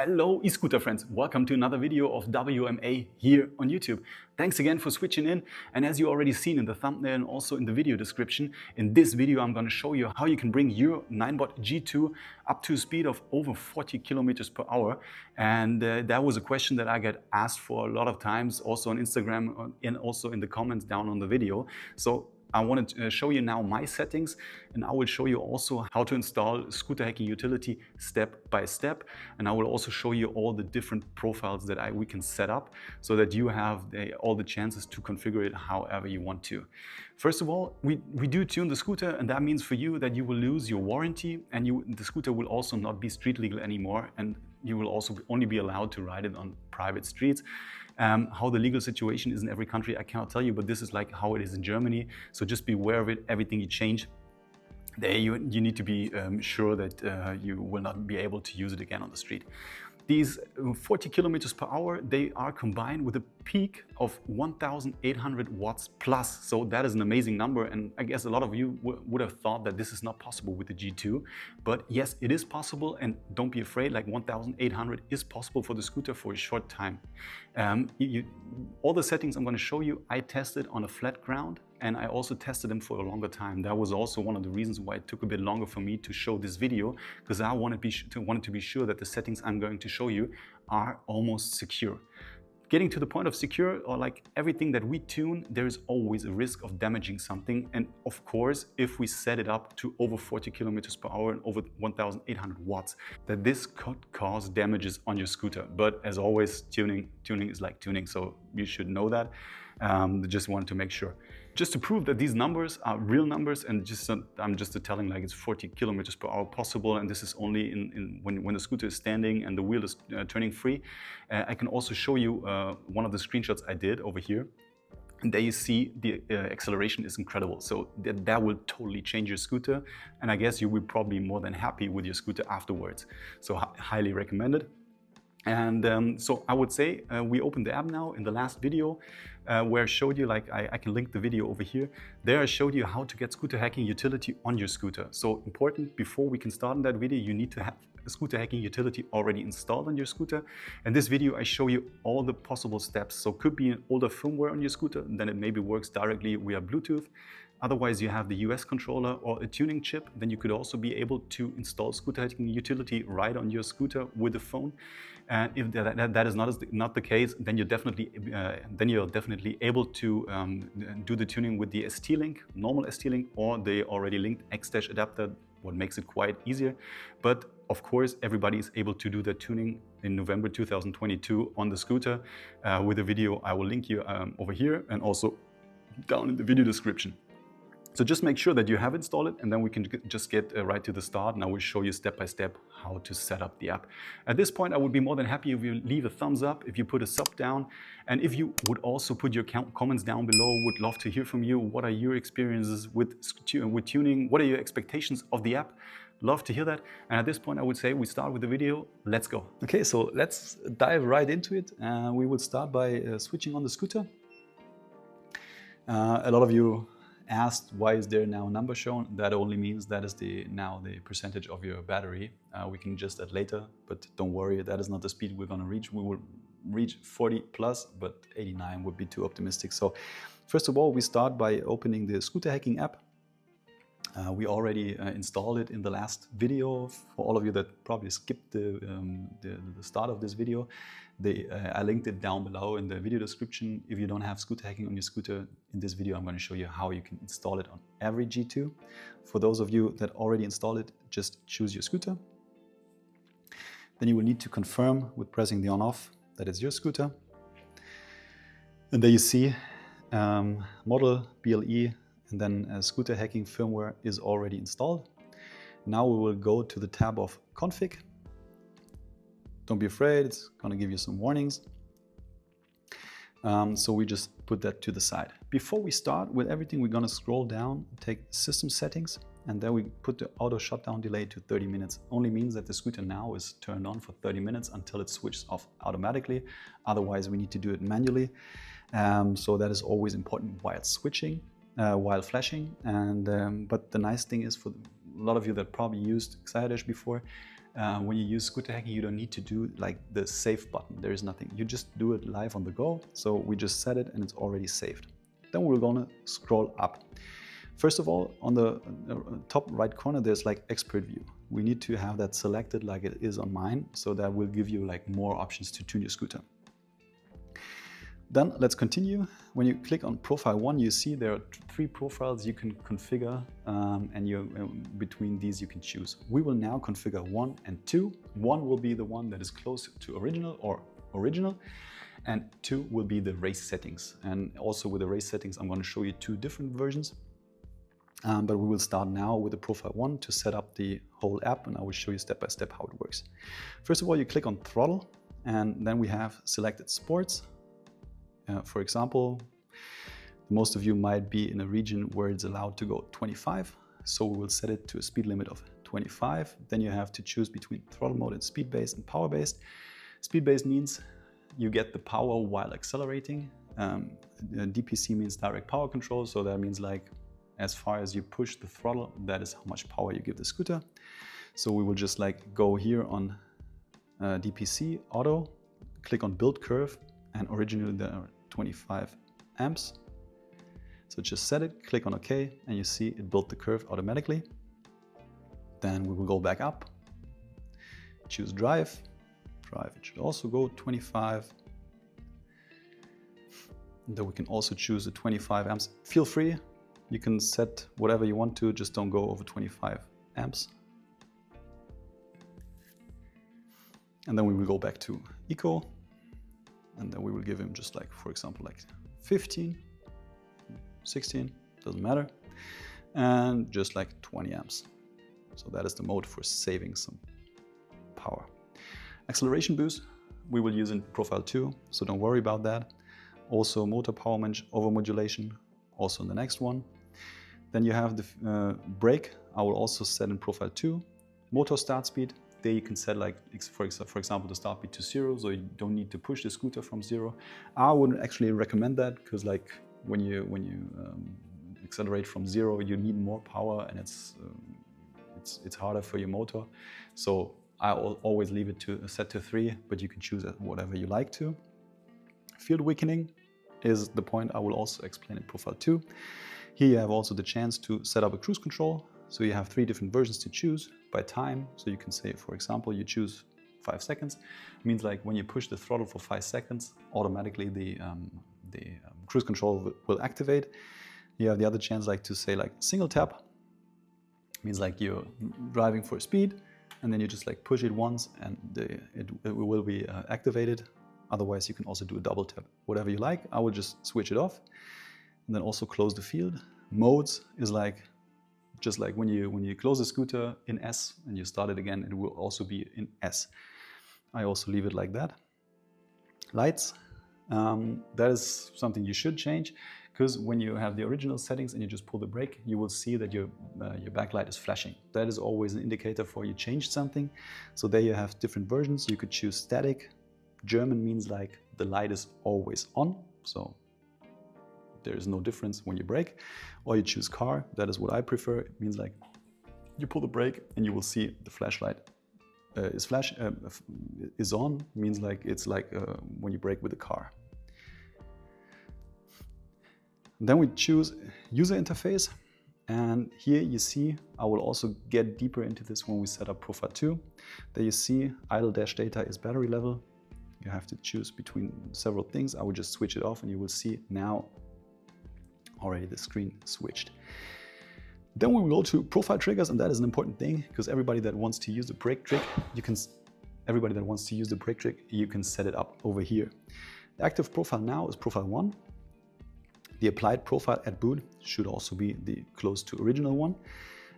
Hello e-scooter friends, welcome to another video of WMA here on YouTube. Thanks again for switching in, and as you already seen in the thumbnail and also in the video description, in this video I'm going to show you how you can bring your Ninebot G2 up to a speed of over 40 kilometers per hour. And that was a question that I get asked for a lot of times, also on Instagram and also in the comments down on the video. So I wanted to show you now my settings, and I will show you also how to install Scooterhacking Utility step by step. And I will also show you all the different profiles that we can set up so that you have all the chances to configure it however you want to. First of all, we do tune the scooter, and that means for you that you will lose your warranty, and the scooter will also not be street legal anymore, and you will also only be allowed to ride it on private streets. How the legal situation is in every country, I cannot tell you, but this is like how it is in Germany. So just be aware of it. Everything you change, there you need to be sure that you will not be able to use it again on the street. These 40 kilometers per hour, they are combined with a peak of 1800 watts plus. So that is an amazing number. And I guess a lot of you would have thought that this is not possible with the G2. But yes, it is possible. And don't be afraid, like 1800 is possible for the scooter for a short time. All the settings I'm going to show you, I tested on a flat ground. And I also tested them for a longer time. That was also one of the reasons why it took a bit longer for me to show this video, because I wanted to be sure that the settings I'm going to show you are almost secure. Getting to the point of secure, or like everything that we tune, there is always a risk of damaging something. And of course, if we set it up to over 40 kilometers per hour and over 1800 watts, that this could cause damages on your scooter. But as always, tuning is like tuning, so you should know that. Just wanted to make sure. Just to prove that these numbers are real numbers, and I'm just telling like it's 40 kilometers per hour possible, and this is only when the scooter is standing and the wheel is turning free. I can also show you one of the screenshots I did over here. And there you see the acceleration is incredible. So that will totally change your scooter. And I guess you will probably be more than happy with your scooter afterwards. So highly recommended. And so I would say we opened the app now in the last video where I showed you, like I can link the video over here. There I showed you how to get Scooterhacking Utility on your scooter. So important, before we can start in that video, you need to have a Scooterhacking Utility already installed on your scooter. In this video, I show you all the possible steps. So could be an older firmware on your scooter, then it maybe works directly via Bluetooth. Otherwise, you have the US controller or a tuning chip. Then you could also be able to install Scooterhacking Utility right on your scooter with the phone. And if that is not the case, then you're definitely able to do the tuning with the ST-Link, normal ST-Link, or the already linked XDASH Adapter, what makes it quite easier. But of course, everybody is able to do the tuning in November 2022 on the scooter with a video I will link you over here and also down in the video description. So just make sure that you have installed it, and then we can just get right to the start, and I will show you step by step how to set up the app. At this point, I would be more than happy if you leave a thumbs up, if you put a sub down, and if you would also put your comments down below. Would love to hear from you. What are your experiences with tuning? What are your expectations of the app? Love to hear that. And at this point, I would say we start with the video. Let's go. Okay, so let's dive right into it. We will start by switching on the scooter. A lot of you asked why is there now a number shown. That only means that is now the percentage of your battery. We can adjust that later, but don't worry, that is not the speed we're going to reach. We will reach 40 plus, but 89 would be too optimistic. So first of all, we start by opening the Scooterhacking app. We already installed it in the last video. For all of you that probably skipped the start of this video, I linked it down below in the video description. If you don't have Scooterhacking on your scooter, in this video I'm going to show you how you can install it on every G2. For those of you that already installed it, just choose your scooter. Then you will need to confirm with pressing the on-off that it's your scooter. And there you see model, BLE, and then Scooterhacking firmware is already installed. Now we will go to the tab of config. Don't be afraid, it's going to give you some warnings. So we just put that to the side. Before we start with everything, we're going to scroll down, take system settings, and then we put the auto shutdown delay to 30 minutes. Only means that the scooter now is turned on for 30 minutes until it switches off automatically. Otherwise, we need to do it manually. So that is always important while switching. While flashing, and but the nice thing is, for a lot of you that probably used XDASH before, When you use Scooterhacking, you don't need to do like the save button. There is nothing. You just do it live on the go. So we just set it and it's already saved. Then we're gonna scroll up. First of all, on the top right corner, there's like expert view. We need to have that selected like it is on mine. So that will give you like more options to tune your scooter. Then let's continue. When you click on profile 1, you see there are 3 profiles you can configure, and between these you can choose. We will now configure 1 and 2. 1 will be the one that is close to original, and 2 will be the race settings. And also with the race settings, I'm going to show you 2 different versions. But we will start now with the profile 1 to set up the whole app, and I will show you step by step how it works. First of all, you click on throttle, and then we have selected sports. For example, most of you might be in a region where it's allowed to go 25, so we will set it to a speed limit of 25. Then you have to choose between throttle mode and speed-based and power-based. Speed-based means you get the power while accelerating. DPC means direct power control, so that means like as far as you push the throttle, that is how much power you give the scooter. So we will just like go here on DPC auto, click on build curve, and originally there are 25 amps. So just set it, click on OK, and you see it built the curve automatically. Then we will go back up, choose drive. Drive, it should also go 25. And then we can also choose the 25 amps. Feel free, you can set whatever you want to, just don't go over 25 amps. And then we will go back to eco. And then we will give him just like, for example, like 15, 16, doesn't matter. And just like 20 amps. So that is the mode for saving some power. Acceleration boost, we will use in profile 2, so don't worry about that. Also motor power overmodulation, also in the next one. Then you have the brake, I will also set in profile 2. Motor start speed, there you can set like, for example, the start speed to 0, so you don't need to push the scooter from 0. I wouldn't actually recommend that, because like when you accelerate from 0, you need more power, and it's harder for your motor. So I always leave it to set to 3, but you can choose whatever you like to. Field weakening is the point I will also explain in profile 2. Here you have also the chance to set up a cruise control. So you have 3 different versions to choose by time. So you can say, for example, you choose 5 seconds. It means like when you push the throttle for 5 seconds, automatically the cruise control will activate. You have the other chance like to say like single tap. It means like you're driving for speed, and then you just like push it once and it will be activated. Otherwise you can also do a double tap, whatever you like. I will just switch it off and then also close the field. Modes is like, just like when you close the scooter in S and you start it again, it will also be in S. I also leave it like that. Lights, that is something you should change, because when you have the original settings and you just pull the brake, you will see that your backlight is flashing. That is always an indicator for you changed something. So there you have different versions. You could choose static. German means like the light is always on, so there is no difference when you brake. Or you choose car, that is what I prefer. It means like you pull the brake and you will see the flashlight is on. It means like it's like when you brake with a car. Then we choose user interface, and here you see, I will also get deeper into this when we set up profile 2. There you see idle dash data is battery level. You have to choose between several things. I will just switch it off and you will see now already the screen switched. Then we will go to profile triggers, and that is an important thing, because everybody that wants to use the brake trick, you can set it up over here. The active profile now is profile 1. The applied profile at boot should also be the close to original one.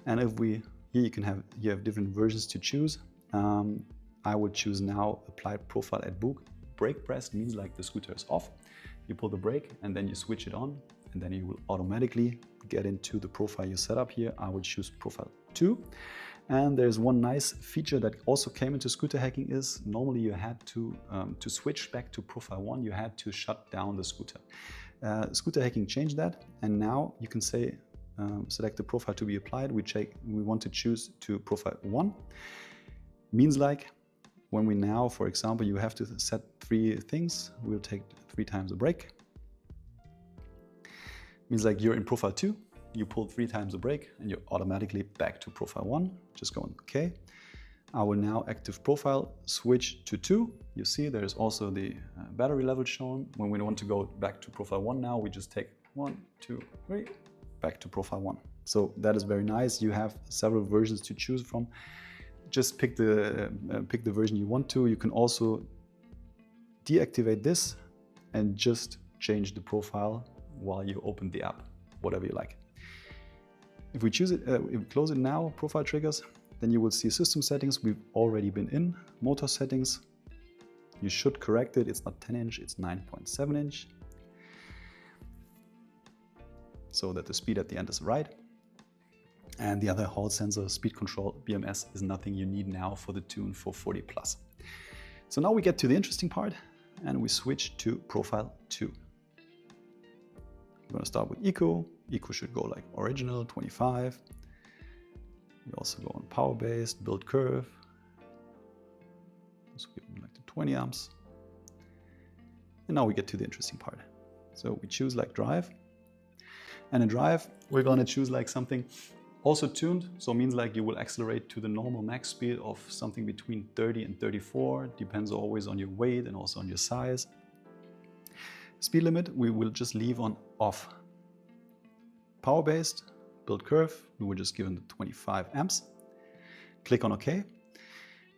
And if here you have different versions to choose. I would choose now applied profile at boot. Brake press means like the scooter is off. You pull the brake and then you switch it on, and then you will automatically get into the profile you set up here. I would choose profile 2. And there's one nice feature that also came into Scooterhacking is normally you had to switch back to profile 1, you had to shut down the scooter. Scooterhacking changed that, and now you can say select the profile to be applied. We want to choose to profile 1. Means like when we now, for example, you have to set 3 things, we'll take 3 times a brake. Means like you're in profile 2, you pull 3 times a brake and you're automatically back to profile 1. Just go on OK. I will now active profile switch to 2. You see there's also the battery level shown. When we want to go back to profile 1 now, we just take 1, 2, 3, back to profile 1. So that is very nice. You have several versions to choose from. Just pick the version you want to. You can also deactivate this and just change the profile while you open the app, whatever you like. If we choose it, if we close it now, profile triggers, then you will see system settings. We've already been in motor settings. You should correct it. It's not 10 inch, it's 9.7 inch. So that the speed at the end is right. And the other Hall sensor, speed control, BMS is nothing you need now for the tune for 40 plus. So now we get to the interesting part and we switch to profile 2. We're going to start with Eco. Eco should go like original, 25. We also go on power-based, build curve. So give them like the 20 amps. And now we get to the interesting part. So we choose like drive. And in drive, we're going to choose like something also tuned. So it means like you will accelerate to the normal max speed of something between 30 and 34. Depends always on your weight and also on your size. Speed limit, we will just leave on off. Power-based, build curve, we will just give them the 25 amps. Click on OK.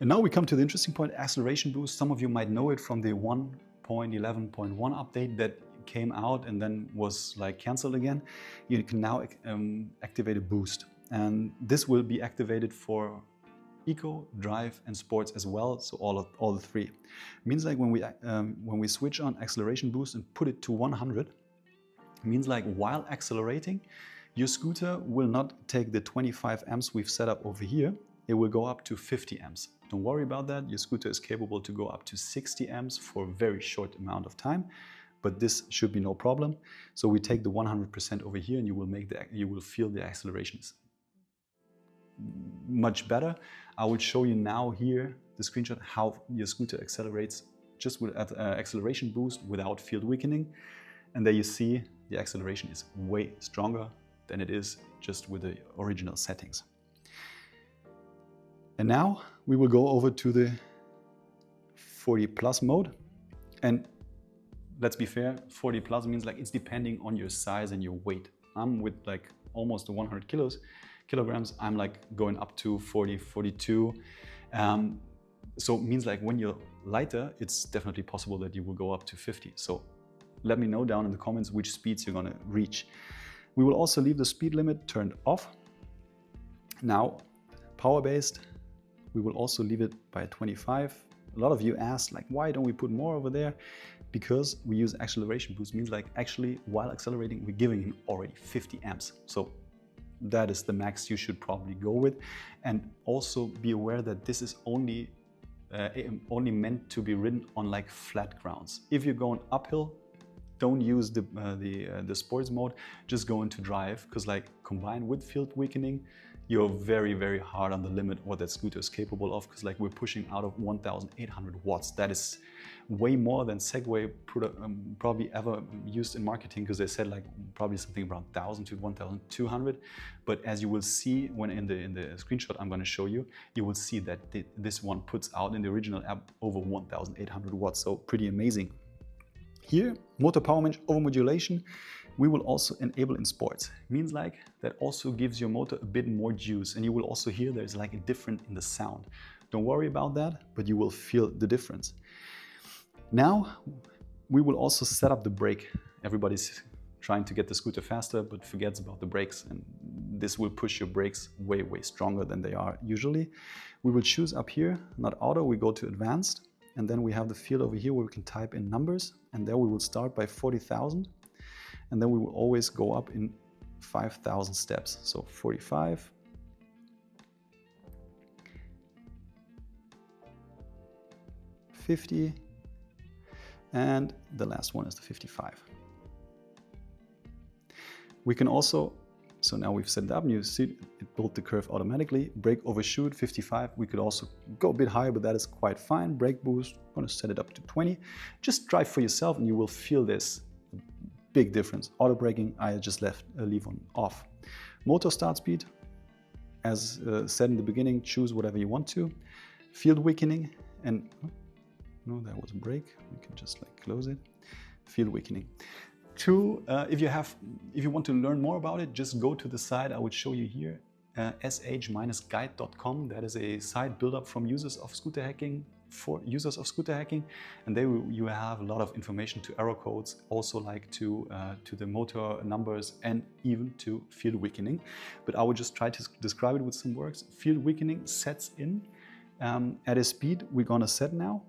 And now we come to the interesting point, acceleration boost. Some of you might know it from the 1.11.1 update that came out and then was like canceled again. You can now activate a boost. And this will be activated for Eco, Drive and Sports as well, so all the 3. Means like when we switch on acceleration boost and put it to 100, means like while accelerating, your scooter will not take the 25 amps we've set up over here. It will go up to 50 amps. Don't worry about that. Your scooter is capable to go up to 60 amps for a very short amount of time, but this should be no problem. So we take the 100% over here and you will feel the accelerations much better. I will show you now here the screenshot how your scooter accelerates just with acceleration boost without field weakening. And there you see the acceleration is way stronger than it is just with the original settings. And now we will go over to the 40 plus mode. And let's be fair, 40 plus means like it's depending on your size and your weight. I'm with like almost 100 kilograms. I'm like going up to 40, 42. So it means like when you're lighter, it's definitely possible that you will go up to 50. So let me know down in the comments which speeds you're gonna reach. We will also leave the speed limit turned off. Now, power-based, we will also leave it by 25. A lot of you asked, like, why don't we put more over there? Because we use acceleration boost, means like actually while accelerating, we're giving him already 50 amps. So that is the max you should probably go with. And also be aware that this is only meant to be ridden on like flat grounds. If you're going uphill, don't use the sports mode, just go into drive, because like combined with field weakening, you're very, very hard on the limit what that scooter is capable of, because like we're pushing out of 1,800 watts. That is way more than Segway probably ever used in marketing, because they said like probably something around 1,000 to 1,200. But as you will see when in the screenshot I'm going to show you, you will see that this one puts out in the original app over 1,800 watts. So pretty amazing. Here, motor power overmodulation, we will also enable in sports. Means like that also gives your motor a bit more juice, and you will also hear there's like a difference in the sound. Don't worry about that, but you will feel the difference. Now, we will also set up the brake. Everybody's trying to get the scooter faster, but forgets about the brakes, and this will push your brakes way, way stronger than they are usually. We will choose up here, not auto, we go to advanced. And then we have the field over here where we can type in numbers, and there we will start by 40,000, and then we will always go up in 5,000 steps. So 45, 50, and the last one is the 55. We can also So now we've set it up and you see it built the curve automatically. Brake overshoot 55. We could also go a bit higher, but that is quite fine. Brake boost, I'm gonna set it up to 20. Just drive for yourself and you will feel this big difference. Auto braking, I just leave on off. Motor start speed, as said in the beginning, choose whatever you want to. Field weakening, and no, that was a brake. We can just like close it. Field weakening. If you want to learn more about it, just go to the site I would show you here, sh-guide.com. That is a site built up from users of Scooterhacking, for users of Scooterhacking, and there you have a lot of information to error codes, also like to the motor numbers and even to field weakening. But I would just try to describe it with some words. Field weakening sets in at a speed we're gonna set now.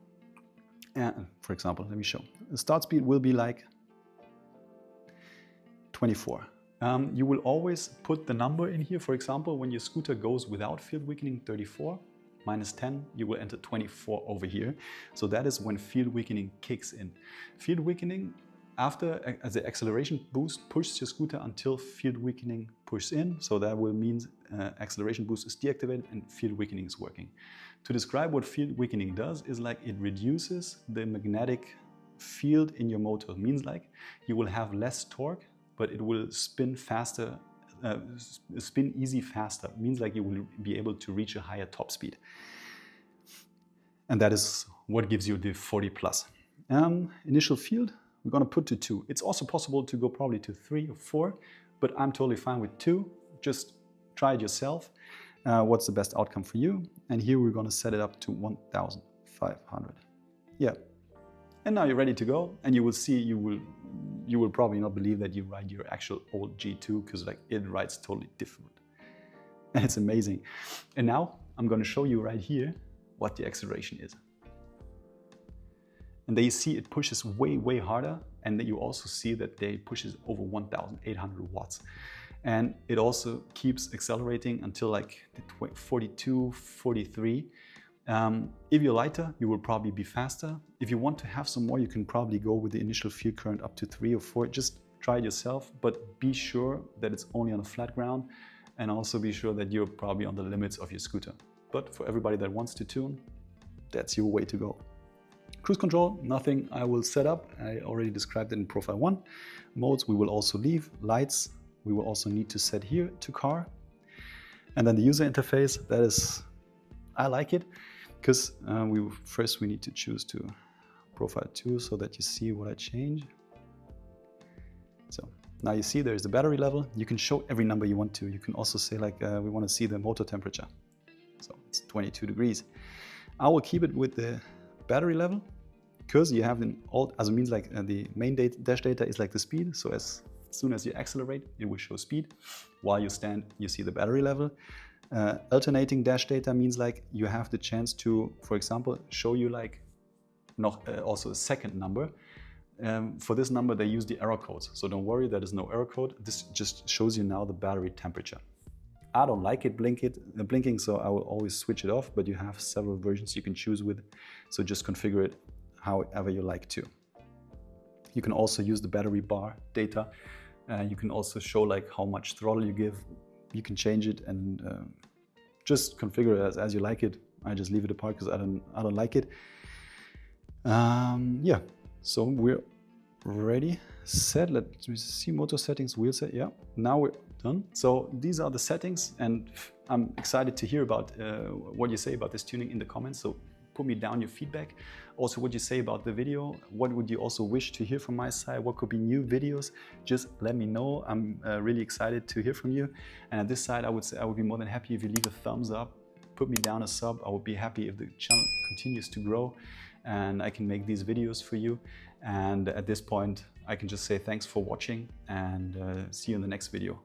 For example, let me show. The start speed will be like 24. You will always put the number in here. For example, when your scooter goes without field weakening, 34, minus 10, you will enter 24 over here. So that is when field weakening kicks in. Field weakening, after the acceleration boost, pushes your scooter until field weakening pushes in. So that will mean acceleration boost is deactivated and field weakening is working. To describe what field weakening does is like it reduces the magnetic field in your motor. It means like you will have less torque, but it will spin faster, spin easy faster. It means like you will be able to reach a higher top speed. And that is what gives you the 40 plus. Initial field, we're gonna put to 2. It's also possible to go probably to 3 or 4, but I'm totally fine with 2. Just try it yourself. What's the best outcome for you? And here we're gonna set it up to 1,500. Yeah. And now you're ready to go, and you will see, you will probably not believe that you ride your actual old G2, because like it rides totally different. And it's amazing. And now I'm going to show you right here what the acceleration is. And there you see it pushes way, way harder, and then you also see that they pushes over 1,800 watts. And it also keeps accelerating until like 42, 43. If you're lighter, you will probably be faster. If you want to have some more, you can probably go with the initial field current up to 3 or 4. Just try it yourself, but be sure that it's only on a flat ground, and also be sure that you're probably on the limits of your scooter. But for everybody that wants to tune, that's your way to go. Cruise control, nothing I will set up. I already described it in profile 1. Modes we will also leave. Lights we will also need to set here to car. And then the user interface, that is, I like it, because first we need to choose to profile 2 so that you see what I change. So now you see there's the battery level. You can show every number you want to. You can also say like we want to see the motor temperature. So it's 22 degrees. I will keep it with the battery level, because you have an old, as it means like the main dash data is like the speed. So as soon as you accelerate, it will show speed. While you stand, you see the battery level. Alternating dash data means like you have the chance to, for example, show you like also a second number. For this number, they use the error codes. So don't worry, there is no error code. This just shows you now the battery temperature. I don't like it blinking, so I will always switch it off, but you have several versions you can choose with. So just configure it however you like to. You can also use the battery bar data. You can also show like how much throttle you give. You can change it and just configure it as you like it. I just leave it apart because I don't like it. Yeah, so we're ready, set. Let me see, motor settings, wheel set. Yeah, now we're done. So these are the settings, and I'm excited to hear about what you say about this tuning in the comments. So put me down your feedback. Also, what you say about the video. What would you also wish to hear from my side? What could be new videos? Just let me know. I'm really excited to hear from you. And at this side, I would say I would be more than happy if you leave a thumbs up, put me down a sub. I would be happy if the channel continues to grow and I can make these videos for you. And at this point, I can just say thanks for watching, and see you in the next video.